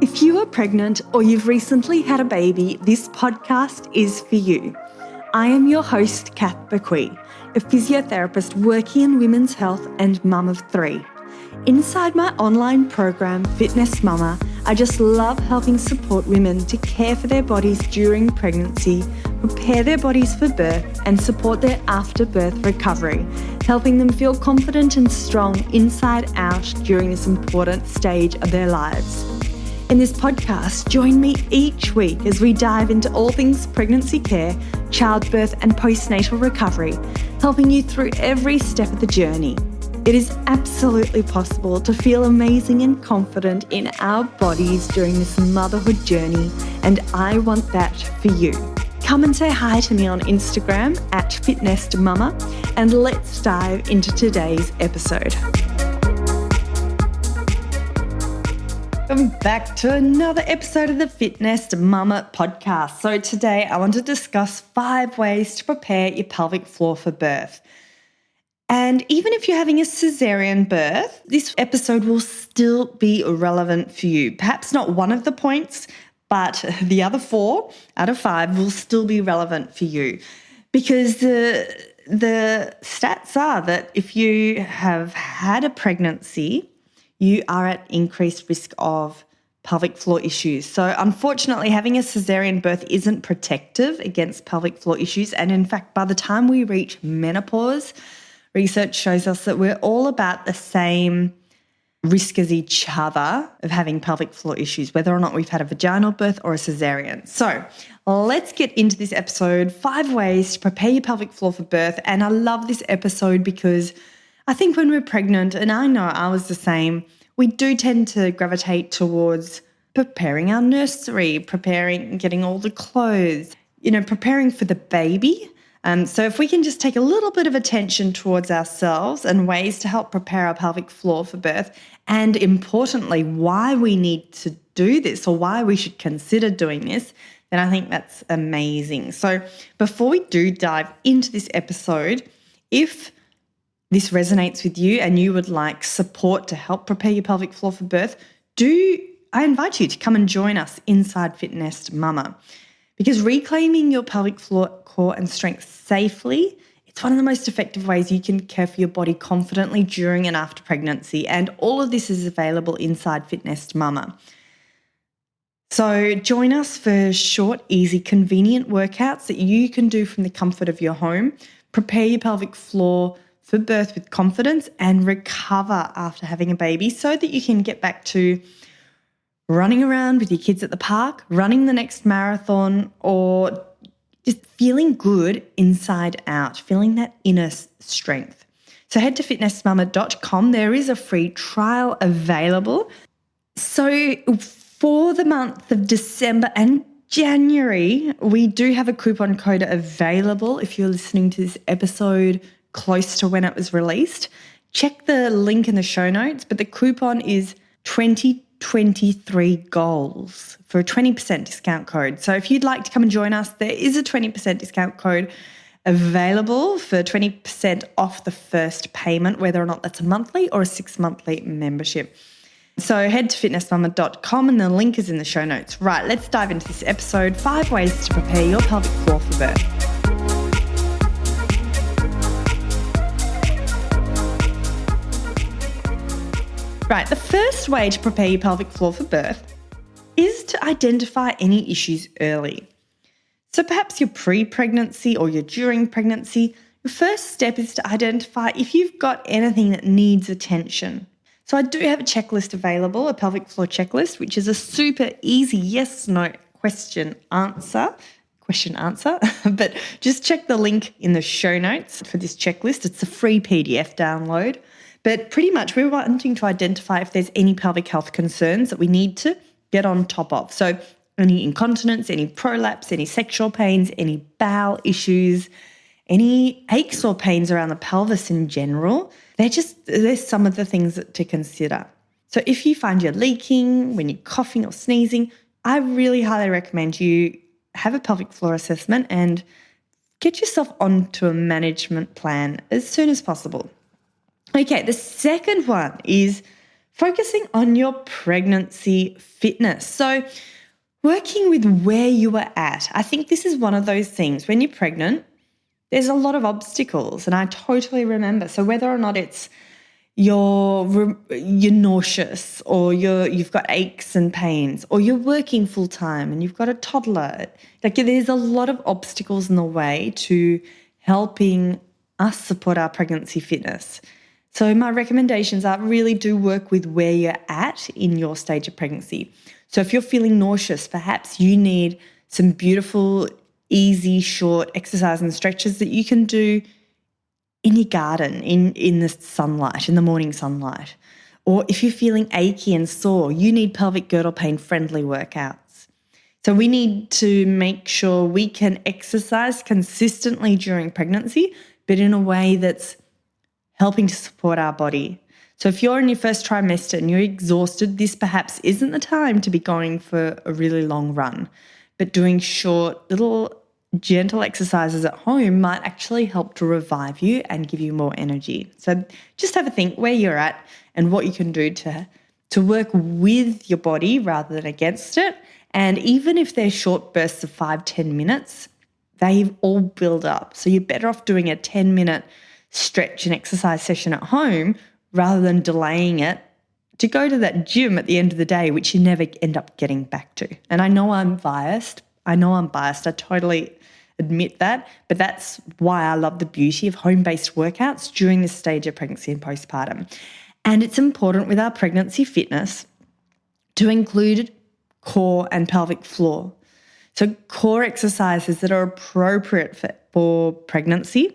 If you are pregnant or you've recently had a baby, this podcast is for you. I am your host, Kath Bequee, a physiotherapist working in women's health and mum of three. Inside my online program, Fitness Mama, I just love helping support women to care for their bodies during pregnancy, prepare their bodies for birth, and support their after-birth recovery, helping them feel confident and strong inside out during this important stage of their lives. In this podcast, join me each week as we dive into all things pregnancy care, childbirth, and postnatal recovery, helping you through every step of the journey. It is absolutely possible to feel amazing and confident in our bodies during this motherhood journey, and I want that for you. Come and say hi to me on Instagram @fitnessedmama, and let's dive into today's episode. Welcome back to another episode of the Fitness Mama podcast. So today I want to discuss 5 ways to prepare your pelvic floor for birth. And even if you're having a cesarean birth, this episode will still be relevant for you. Perhaps not one of the points, but the other 4 out of 5 will still be relevant for you. Because the stats are that if you have had a pregnancy, you are at increased risk of pelvic floor issues. So unfortunately, having a cesarean birth isn't protective against pelvic floor issues. And in fact, by the time we reach menopause, research shows us that we're all about the same risk as each other of having pelvic floor issues, whether or not we've had a vaginal birth or a cesarean. So let's get into this episode, 5 ways to prepare your pelvic floor for birth. And I love this episode because I think when we're pregnant, and I know I was the same, we do tend to gravitate towards preparing our nursery, getting all the clothes, preparing for the baby. So if we can just take a little bit of attention towards ourselves and ways to help prepare our pelvic floor for birth, and importantly, why we need to do this or why we should consider doing this, then I think that's amazing. So before we do dive into this episode, if this resonates with you and you would like support to help prepare your pelvic floor for birth, I invite you to come and join us inside Fitness Mama. Because reclaiming your pelvic floor, core and strength safely, it's one of the most effective ways you can care for your body confidently during and after pregnancy. And all of this is available inside Fitness Mama. So join us for short, easy, convenient workouts that you can do from the comfort of your home. Prepare your pelvic floor for birth with confidence and recover after having a baby so that you can get back to running around with your kids at the park, running the next marathon, or just feeling good inside out, feeling that inner strength. So head to fitnessmama.com. There is a free trial available. So for the month of December and January, we do have a coupon code available if you're listening to this episode close to when it was released. Check the link in the show notes, but the coupon is 2023 goals for a 20% discount code. So if you'd like to come and join us, there is a 20% discount code available for 20% off the first payment, whether or not that's a monthly or a 6-monthly membership. So head to fitnessmama.com and the link is in the show notes. Right, let's dive into this episode, 5 ways to prepare your pelvic floor for birth. Right, the first way to prepare your pelvic floor for birth is to identify any issues early. So perhaps you're pre-pregnancy or you're during pregnancy, your first step is to identify if you've got anything that needs attention. So I do have a checklist available, a pelvic floor checklist, which is a super easy yes/no question answer, but just check the link in the show notes for this checklist. It's a free PDF download. But pretty much we're wanting to identify if there's any pelvic health concerns that we need to get on top of. So any incontinence, any prolapse, any sexual pains, any bowel issues, any aches or pains around the pelvis in general, there's some of the things to consider. So if you find you're leaking, when you're coughing or sneezing, I really highly recommend you have a pelvic floor assessment and get yourself onto a management plan as soon as possible. Okay, the second one is focusing on your pregnancy fitness. So working with where you were at. I think this is one of those things when you're pregnant, there's a lot of obstacles, and I totally remember. So whether or not it's you're nauseous, or you've got aches and pains, or you're working full time and you've got a toddler, like there's a lot of obstacles in the way to helping us support our pregnancy fitness. So my recommendations are really do work with where you're at in your stage of pregnancy. So if you're feeling nauseous, perhaps you need some beautiful, easy, short exercise and stretches that you can do in your garden, in the sunlight, in the morning sunlight. Or if you're feeling achy and sore, you need pelvic girdle pain friendly workouts. So we need to make sure we can exercise consistently during pregnancy, but in a way that's helping to support our body. So if you're in your first trimester and you're exhausted, this perhaps isn't the time to be going for a really long run, but doing short, little gentle exercises at home might actually help to revive you and give you more energy. So just have a think where you're at and what you can do to work with your body rather than against it. And even if they're short bursts of 5-10 minutes, they all build up. So you're better off doing a 10-minute stretch and exercise session at home rather than delaying it to go to that gym at the end of the day, which you never end up getting back to. And I know I'm biased. I totally admit that, but that's why I love the beauty of home-based workouts during this stage of pregnancy and postpartum. And it's important with our pregnancy fitness to include core and pelvic floor. So core exercises that are appropriate for pregnancy.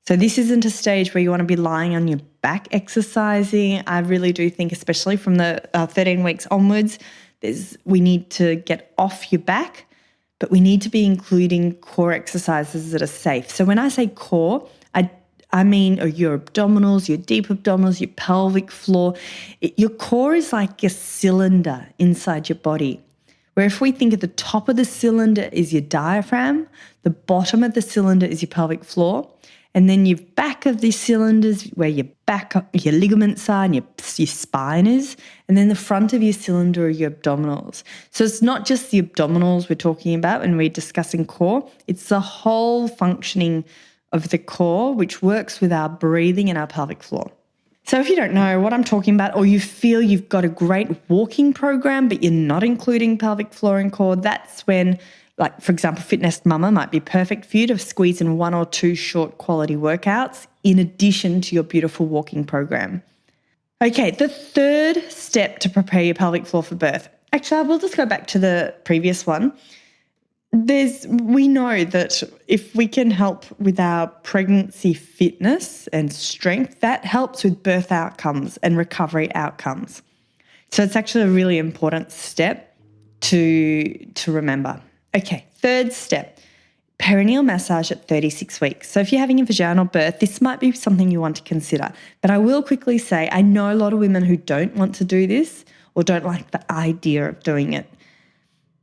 So this isn't a stage where you want to be lying on your back exercising. I really do think, especially from the 13 weeks onwards, we need to get off your back, but we need to be including core exercises that are safe. So when I say core, I mean your abdominals, your deep abdominals, your pelvic floor. Your core is like a cylinder inside your body, where if we think at the top of the cylinder is your diaphragm, the bottom of the cylinder is your pelvic floor, and then your back of the cylinder is where your ligaments are and your spine is, and then the front of your cylinder are your abdominals. So it's not just the abdominals we're talking about when we're discussing core, it's the whole functioning of the core, which works with our breathing and our pelvic floor. So if you don't know what I'm talking about, or you feel you've got a great walking program but you're not including pelvic floor and core, that's when, like, for example, Fitness Mama might be perfect for you to squeeze in 1 or 2 short quality workouts in addition to your beautiful walking program. Okay, the third step to prepare your pelvic floor for birth. Actually, I will just go back to the previous one. We know that if we can help with our pregnancy fitness and strength, that helps with birth outcomes and recovery outcomes. So it's actually a really important step to remember. Okay, third step, perineal massage at 36 weeks. So if you're having a vaginal birth, this might be something you want to consider. But I will quickly say I know a lot of women who don't want to do this or don't like the idea of doing it.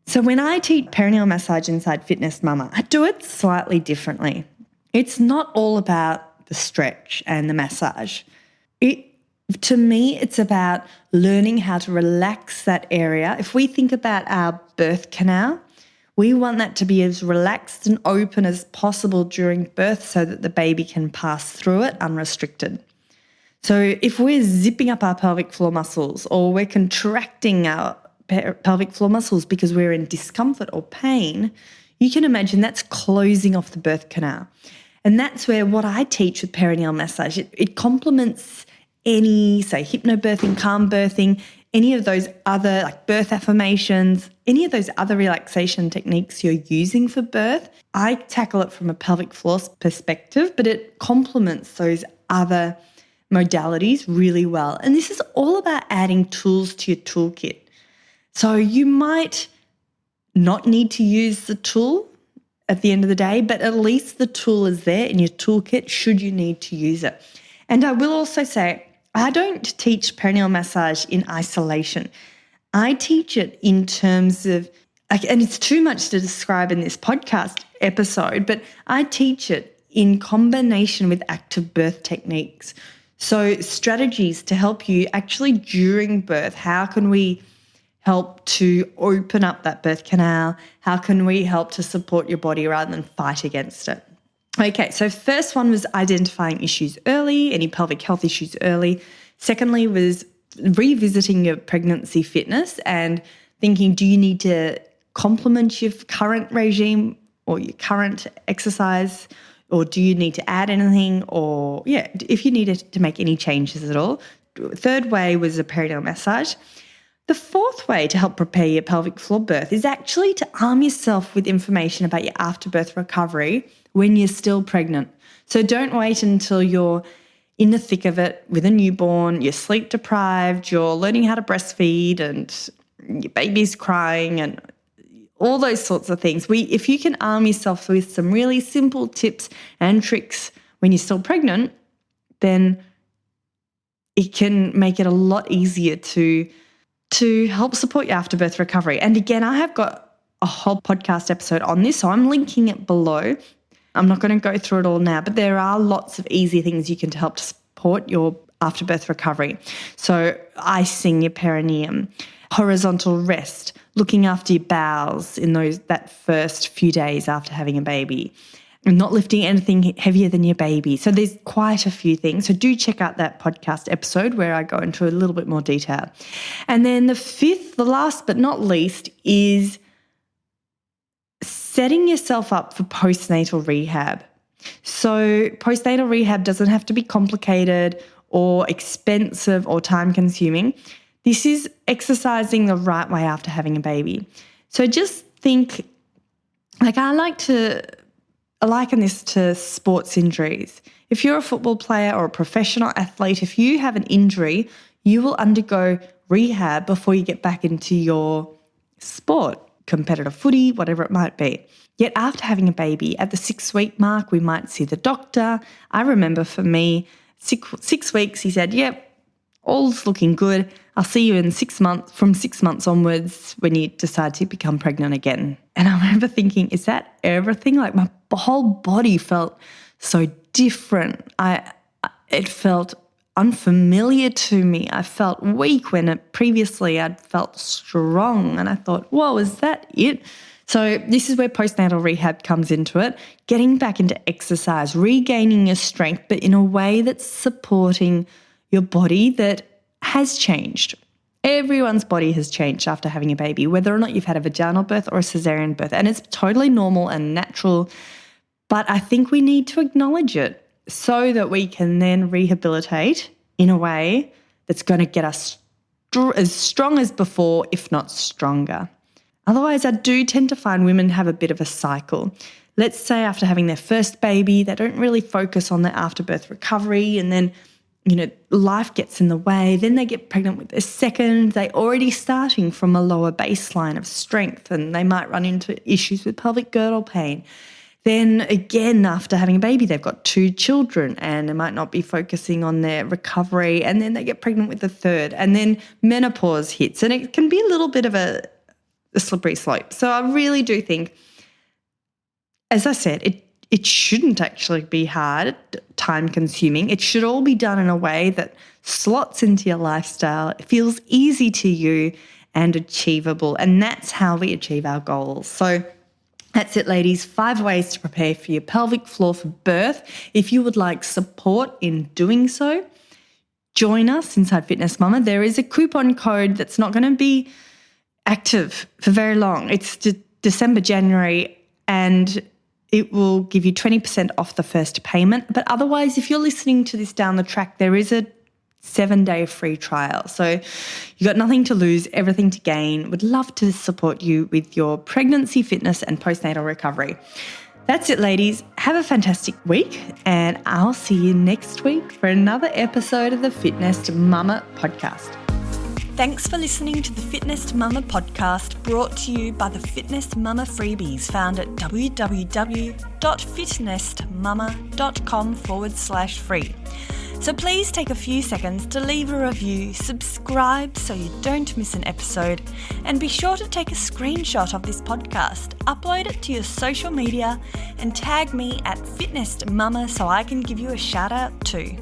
So when I teach perineal massage inside Fitness Mama, I do it slightly differently. It's not all about the stretch and the massage. To me, it's about learning how to relax that area. If we think about our birth canal, we want that to be as relaxed and open as possible during birth so that the baby can pass through it unrestricted. So if we're zipping up our pelvic floor muscles or we're contracting our pelvic floor muscles because we're in discomfort or pain, you can imagine that's closing off the birth canal. And that's where what I teach with perineal massage, it complements any, say, hypnobirthing, calm birthing, any of those other like birth affirmations, any of those other relaxation techniques you're using for birth. I tackle it from a pelvic floor perspective, but it complements those other modalities really well. And this is all about adding tools to your toolkit. So you might not need to use the tool at the end of the day, but at least the tool is there in your toolkit should you need to use it. And I will also say, I don't teach perineal massage in isolation. I teach it in terms of, and it's too much to describe in this podcast episode, but I teach it in combination with active birth techniques. So strategies to help you actually during birth. How can we help to open up that birth canal? How can we help to support your body rather than fight against it? Okay, so first one was identifying issues early, any pelvic health issues early. Secondly was revisiting your pregnancy fitness and thinking, do you need to complement your current regime or your current exercise, or do you need to add anything, or if you needed to make any changes at all. Third way was a perineal massage. The fourth way to help prepare your pelvic floor birth is actually to arm yourself with information about your afterbirth recovery when you're still pregnant. So don't wait until you're in the thick of it with a newborn, you're sleep deprived, you're learning how to breastfeed and your baby's crying and all those sorts of things. If you can arm yourself with some really simple tips and tricks when you're still pregnant, then it can make it a lot easier to help support your afterbirth recovery. And again, I have got a whole podcast episode on this, so I'm linking it below. I'm not going to go through it all now, but there are lots of easy things you can to help to support your afterbirth recovery. So icing your perineum, horizontal rest, looking after your bowels in that first few days after having a baby, and not lifting anything heavier than your baby. So there's quite a few things. So do check out that podcast episode where I go into a little bit more detail. And then the fifth, the last but not least, is setting yourself up for postnatal rehab. So postnatal rehab doesn't have to be complicated or expensive or time-consuming. This is exercising the right way after having a baby. So just think, I liken this to sports injuries. If you're a football player or a professional athlete, if you have an injury, you will undergo rehab before you get back into your sport, competitive footy, whatever it might be. Yet after having a baby, at the 6-week mark, we might see the doctor. I remember for me, 6 weeks, he said, yep, all's looking good. I'll see you in 6 months, from 6 months onwards when you decide to become pregnant again. And I remember thinking, is that everything? My whole body felt so different. It felt unfamiliar to me. I felt weak when previously I'd felt strong. And I thought, whoa, is that it? So this is where postnatal rehab comes into it, getting back into exercise, regaining your strength, but in a way that's supporting your body that has changed. Everyone's body has changed after having a baby, whether or not you've had a vaginal birth or a cesarean birth, and it's totally normal and natural, but I think we need to acknowledge it so that we can then rehabilitate in a way that's going to get us as strong as before, if not stronger. Otherwise, I do tend to find women have a bit of a cycle. Let's say after having their first baby, they don't really focus on their afterbirth recovery, and then life gets in the way. Then they get pregnant with their second. They're already starting from a lower baseline of strength, and they might run into issues with pelvic girdle pain. Then again, after having a baby, they've got 2 children and they might not be focusing on their recovery, and then they get pregnant with the third, and then menopause hits, and it can be a little bit of a slippery slope. So I really do think, as I said, it shouldn't actually be hard, time-consuming. It should all be done in a way that slots into your lifestyle, it feels easy to you and achievable, and that's how we achieve our goals. So that's it, ladies. 5 ways to prepare for your pelvic floor for birth. If you would like support in doing so, join us inside Fitness Mama. There is a coupon code that's not going to be active for very long. It's December, January, and it will give you 20% off the first payment. But otherwise, if you're listening to this down the track, there is a 7-day free trial. So you've got nothing to lose, everything to gain. Would love to support you with your pregnancy, fitness, and postnatal recovery. That's it, ladies. Have a fantastic week, and I'll see you next week for another episode of the Fitness Mama podcast. Thanks for listening to the Fitness Mama podcast, brought to you by the Fitness Mama freebies found at www.fitnessmama.com/free. So please take a few seconds to leave a review, subscribe so you don't miss an episode, and be sure to take a screenshot of this podcast, upload it to your social media, and tag me at FitnessMama so I can give you a shout out too.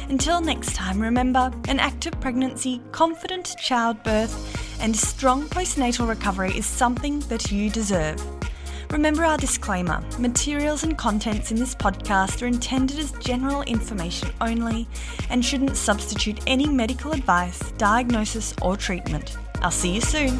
Until next time, remember, an active pregnancy, confident childbirth, and strong postnatal recovery is something that you deserve. Remember our disclaimer, materials and contents in this podcast are intended as general information only and shouldn't substitute any medical advice, diagnosis or treatment. I'll see you soon.